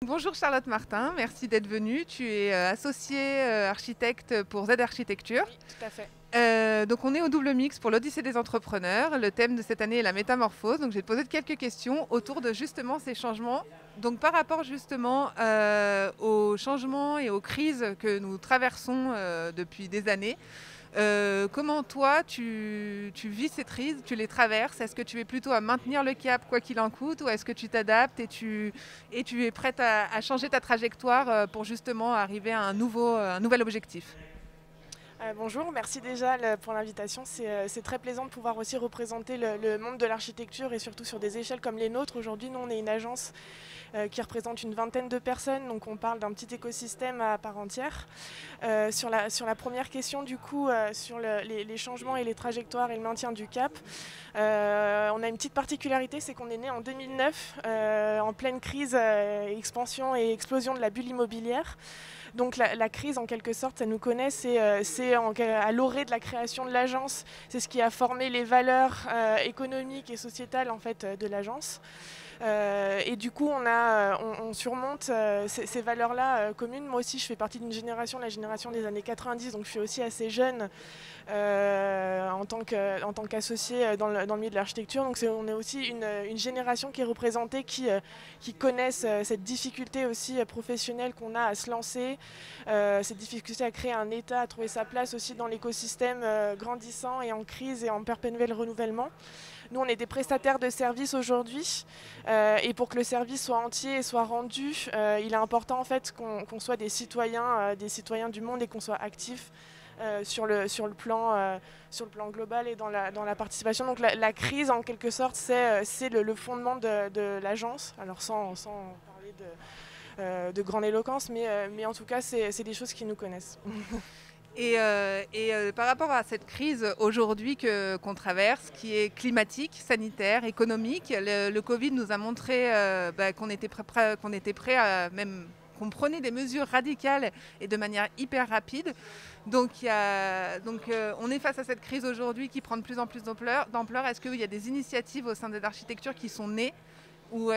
Bonjour Charlotte Martin, merci d'être venue. Tu es associée architecte pour Z Architecture. Oui, tout à fait. Donc on est au double mix pour l'Odyssée des entrepreneurs. Le thème de cette année est la métamorphose. Donc je vais te poser quelques questions autour de justement ces changements. Donc par rapport justement aux changements et aux crises que nous traversons depuis des années, comment toi tu vis ces crises, tu les traverses? Est-ce que tu es plutôt à maintenir le cap quoi qu'il en coûte, ou est-ce que tu t'adaptes et tu es prête à changer ta trajectoire pour justement arriver à un nouvel objectif? Bonjour, merci déjà pour l'invitation. C'est très plaisant de pouvoir aussi représenter le monde de l'architecture et surtout sur des échelles comme les nôtres. Aujourd'hui, nous, on est une agence qui représente une vingtaine de personnes, donc on parle d'un petit écosystème à part entière. Sur la première question, du coup, sur les changements et les trajectoires et le maintien du cap, on a une petite particularité, c'est qu'on est né en 2009, en pleine crise, expansion et explosion de la bulle immobilière. Donc la crise, en quelque sorte, ça nous connaît, c'est à l'orée de la création de l'agence. C'est ce qui a formé les valeurs économiques et sociétales en fait, de l'agence. Et du coup, on surmonte ces valeurs-là communes. Moi aussi, je fais partie d'une génération, la génération des années 90, donc je suis aussi assez jeune en tant qu'associée dans le milieu de l'architecture. Donc on est aussi une génération qui est représentée, qui connaissent cette difficulté aussi professionnelle qu'on a à se lancer, cette difficulté à créer un état, à trouver sa place aussi dans l'écosystème grandissant et en crise et en perpétuel renouvellement. Nous, on est des prestataires de services aujourd'hui, et pour que le service soit entier et soit rendu, il est important en fait qu'on soit des citoyens du monde, et qu'on soit actifs sur le plan global et dans la participation. Donc la crise, en quelque sorte, c'est le fondement de l'agence. Alors sans parler de grande éloquence, mais en tout cas, c'est des choses qui nous connaissent. Par rapport à cette crise aujourd'hui qu'on traverse, qui est climatique, sanitaire, économique, le Covid nous a montré qu'on était prêt à même qu'on prenait des mesures radicales et de manière hyper rapide. Donc on est face à cette crise aujourd'hui qui prend de plus en plus d'ampleur. Est-ce qu'il y a des initiatives au sein de l'architecture qui sont nées, ou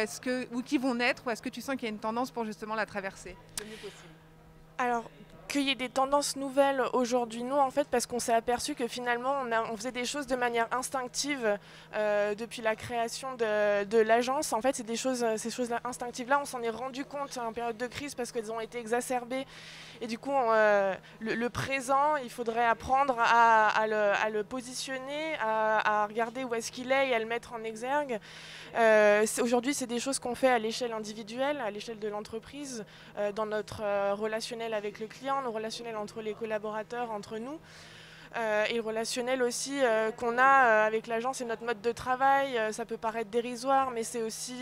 qui vont naître, ou est-ce que tu sens qu'il y a une tendance pour justement la traverser le mieux possible? Alors, qu'il y ait des tendances nouvelles aujourd'hui, non, en fait, parce qu'on s'est aperçu que finalement, on faisait des choses de manière instinctive depuis la création de l'agence. En fait, ces choses instinctives-là, on s'en est rendu compte en période de crise parce qu'elles ont été exacerbées. Et du coup, le présent, il faudrait apprendre à le positionner, à regarder où est-ce qu'il est et à le mettre en exergue. Aujourd'hui, c'est des choses qu'on fait à l'échelle individuelle, à l'échelle de l'entreprise, dans notre relationnel avec le client, nos relationnels entre les collaborateurs, entre nous. Et le relationnel aussi qu'on a avec l'agence et notre mode de travail. Ça peut paraître dérisoire, mais c'est aussi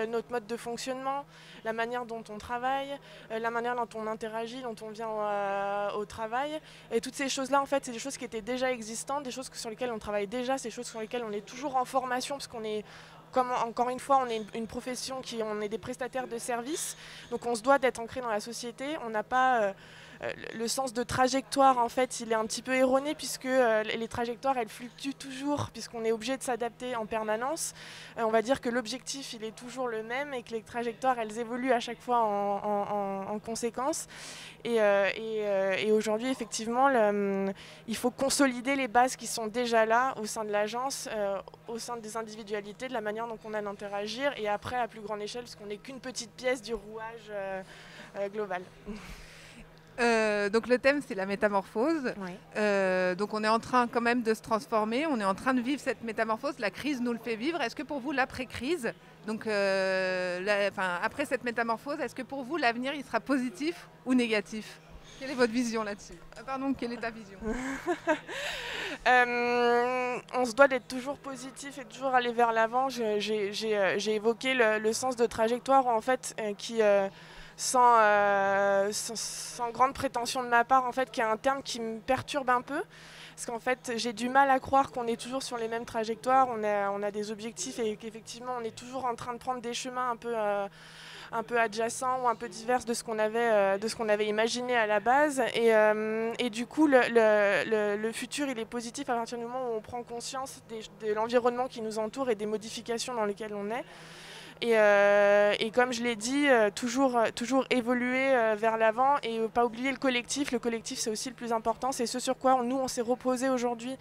notre mode de fonctionnement, la manière dont on travaille, la manière dont on interagit, dont on vient au travail. Et toutes ces choses-là, en fait, c'est des choses qui étaient déjà existantes, des choses sur lesquelles on travaille déjà, c'est des choses sur lesquelles on est toujours en formation, parce qu'on est, comme encore une fois, on est une profession on est des prestataires de services, donc on se doit d'être ancré dans la société. On n'a pas le sens de trajectoire, en fait, il est un petit peu erroné, puisque les trajectoires, elles fluctuent toujours, puisqu'on est obligé de s'adapter en permanence. On va dire que l'objectif, il est toujours le même, et que les trajectoires, elles évoluent à chaque fois en conséquence. Et aujourd'hui, effectivement, il faut consolider les bases qui sont déjà là au sein de l'agence, au sein des individualités, de la manière dont on a d'interagir, et après, à plus grande échelle, parce qu'on n'est qu'une petite pièce du rouage global. Donc le thème, c'est la métamorphose. Oui. Donc on est en train quand même de se transformer, on est en train de vivre cette métamorphose, la crise nous le fait vivre. Est-ce que pour vous, l'après-crise, donc après cette métamorphose, est-ce que pour vous l'avenir il sera positif ou négatif? Quelle est votre vision là-dessus? Pardon, quelle est ta vision? On se doit d'être toujours positif et toujours aller vers l'avant. J'ai évoqué le sens de trajectoire, en fait, qui sans grande prétention de ma part, en fait, qui est un terme qui me perturbe un peu. Parce qu'en fait, j'ai du mal à croire qu'on est toujours sur les mêmes trajectoires, on a des objectifs, et qu'effectivement, on est toujours en train de prendre des chemins un peu adjacents ou un peu divers de ce qu'on avait imaginé à la base. Et du coup, le futur, il est positif à partir du moment où on prend conscience de l'environnement qui nous entoure et des modifications dans lesquelles on est. Et comme je l'ai dit, toujours évoluer vers l'avant et pas oublier le collectif. Le collectif, c'est aussi le plus important. C'est ce sur quoi nous, on s'est reposé aujourd'hui.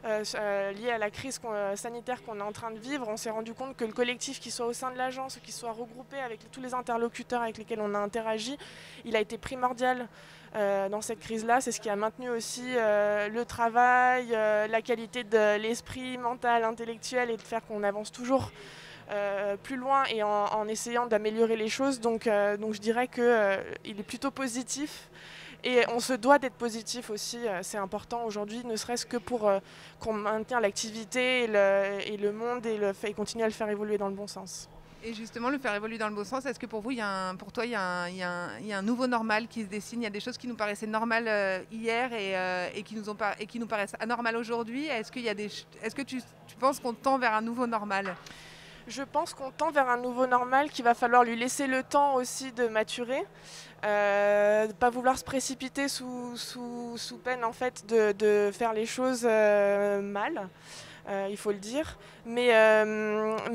Lié à la crise sanitaire qu'on est en train de vivre, on s'est rendu compte que le collectif, qu'il soit au sein de l'agence ou qu'il soit regroupé avec tous les interlocuteurs avec lesquels on a interagi, il a été primordial dans cette crise-là. C'est ce qui a maintenu aussi le travail, la qualité de l'esprit mental, intellectuel, et de faire qu'on avance toujours plus loin et en essayant d'améliorer les choses. Donc je dirais qu'il est plutôt positif. Et on se doit d'être positif aussi, c'est important aujourd'hui, ne serait-ce que pour qu'on maintienne l'activité et le monde et continuer à le faire évoluer dans le bon sens. Et justement, le faire évoluer dans le bon sens, est-ce que pour vous, pour toi, il y a un nouveau normal qui se dessine? Il y a des choses qui nous paraissaient normales hier et qui nous paraissent anormales aujourd'hui. Est-ce que tu penses qu'on tend vers un nouveau normal? Je pense qu'on tend vers un nouveau normal qu'il va falloir lui laisser le temps aussi de maturer, de ne pas vouloir se précipiter sous peine en fait de faire les choses mal. Il faut le dire. Mais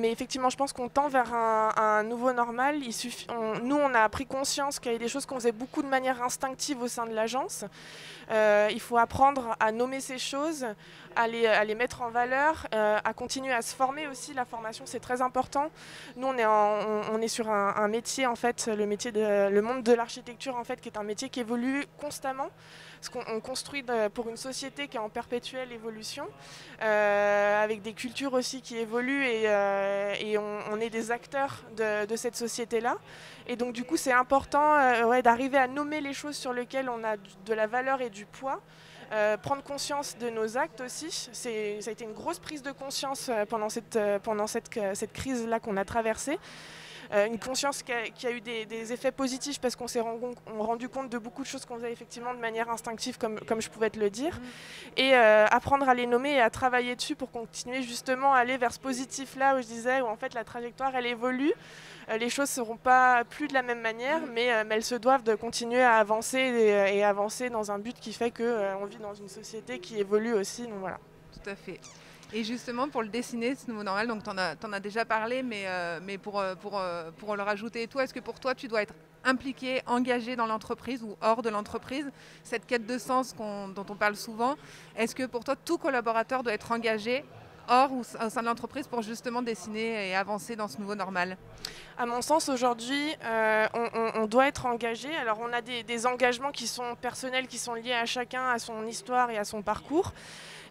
effectivement, je pense qu'on tend vers un nouveau normal. Nous, on a pris conscience qu'il y avait des choses qu'on faisait beaucoup de manière instinctive au sein de l'agence. Il faut apprendre à nommer ces choses, à les mettre en valeur, à continuer à se former aussi. La formation, c'est très important. Nous, on est sur un métier, en fait, le monde de l'architecture, en fait, qui est un métier qui évolue constamment. Parce qu'on construit pour une société qui est en perpétuelle évolution, avec des cultures aussi qui évoluent et on est des acteurs de cette société-là. Et donc du coup c'est important d'arriver à nommer les choses sur lesquelles on a de la valeur et du poids. Prendre conscience de nos actes aussi, ça a été une grosse prise de conscience pendant cette crise-là qu'on a traversée. Une conscience qui a eu des effets positifs parce qu'on s'est rendu compte de beaucoup de choses qu'on faisait effectivement de manière instinctive comme je pouvais te le dire. Et apprendre à les nommer et à travailler dessus pour continuer justement à aller vers ce positif-là où je disais où en fait la trajectoire elle évolue. Les choses ne seront pas plus de la même manière, mais elles se doivent de continuer à avancer et avancer dans un but qui fait qu'on vit dans une société qui évolue aussi. Donc voilà. Tout à fait. Et justement, pour le dessiner, ce nouveau normal, donc tu en as déjà parlé, mais pour le rajouter et tout, est-ce que pour toi, tu dois être impliqué, engagé dans l'entreprise ou hors de l'entreprise? Cette quête de sens dont on parle souvent, est-ce que pour toi, tout collaborateur doit être engagé hors ou au sein de l'entreprise pour justement dessiner et avancer dans ce nouveau normal? À mon sens, aujourd'hui, on doit être engagé. Alors, on a des engagements qui sont personnels, qui sont liés à chacun, à son histoire et à son parcours.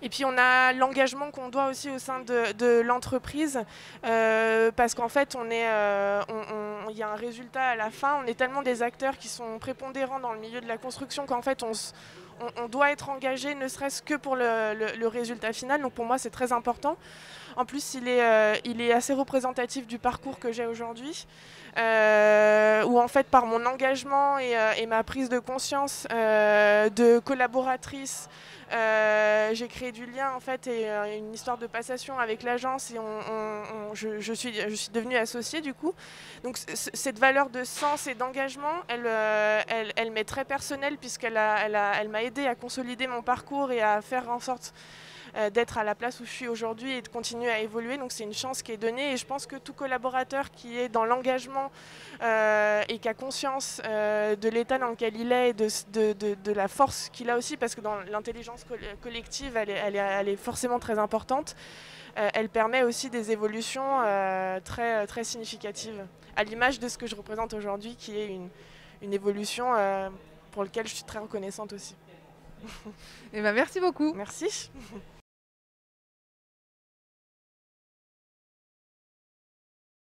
Et puis on a l'engagement qu'on doit aussi au sein de l'entreprise parce qu'en fait il y a un résultat à la fin. On est tellement des acteurs qui sont prépondérants dans le milieu de la construction qu'en fait on doit être engagé ne serait-ce que pour le résultat final. Donc pour moi c'est très important. En plus il est assez représentatif du parcours que j'ai aujourd'hui. Où en fait par mon engagement et ma prise de conscience de collaboratrice, j'ai créé du lien en fait et une histoire de passation avec l'agence et je suis devenue associée du coup. Donc cette valeur de sens et d'engagement, elle m'est très personnelle puisqu'elle m'a aidé à consolider mon parcours et à faire en sorte d'être à la place où je suis aujourd'hui et de continuer à évoluer. Donc c'est une chance qui est donnée et je pense que tout collaborateur qui est dans l'engagement et qui a conscience de l'état dans lequel il est et de la force qu'il a aussi, parce que dans l'intelligence collective elle est forcément très importante, elle permet aussi des évolutions très, très significatives, à l'image de ce que je représente aujourd'hui qui est une évolution pour laquelle je suis très reconnaissante aussi. Eh ben, merci beaucoup. Merci.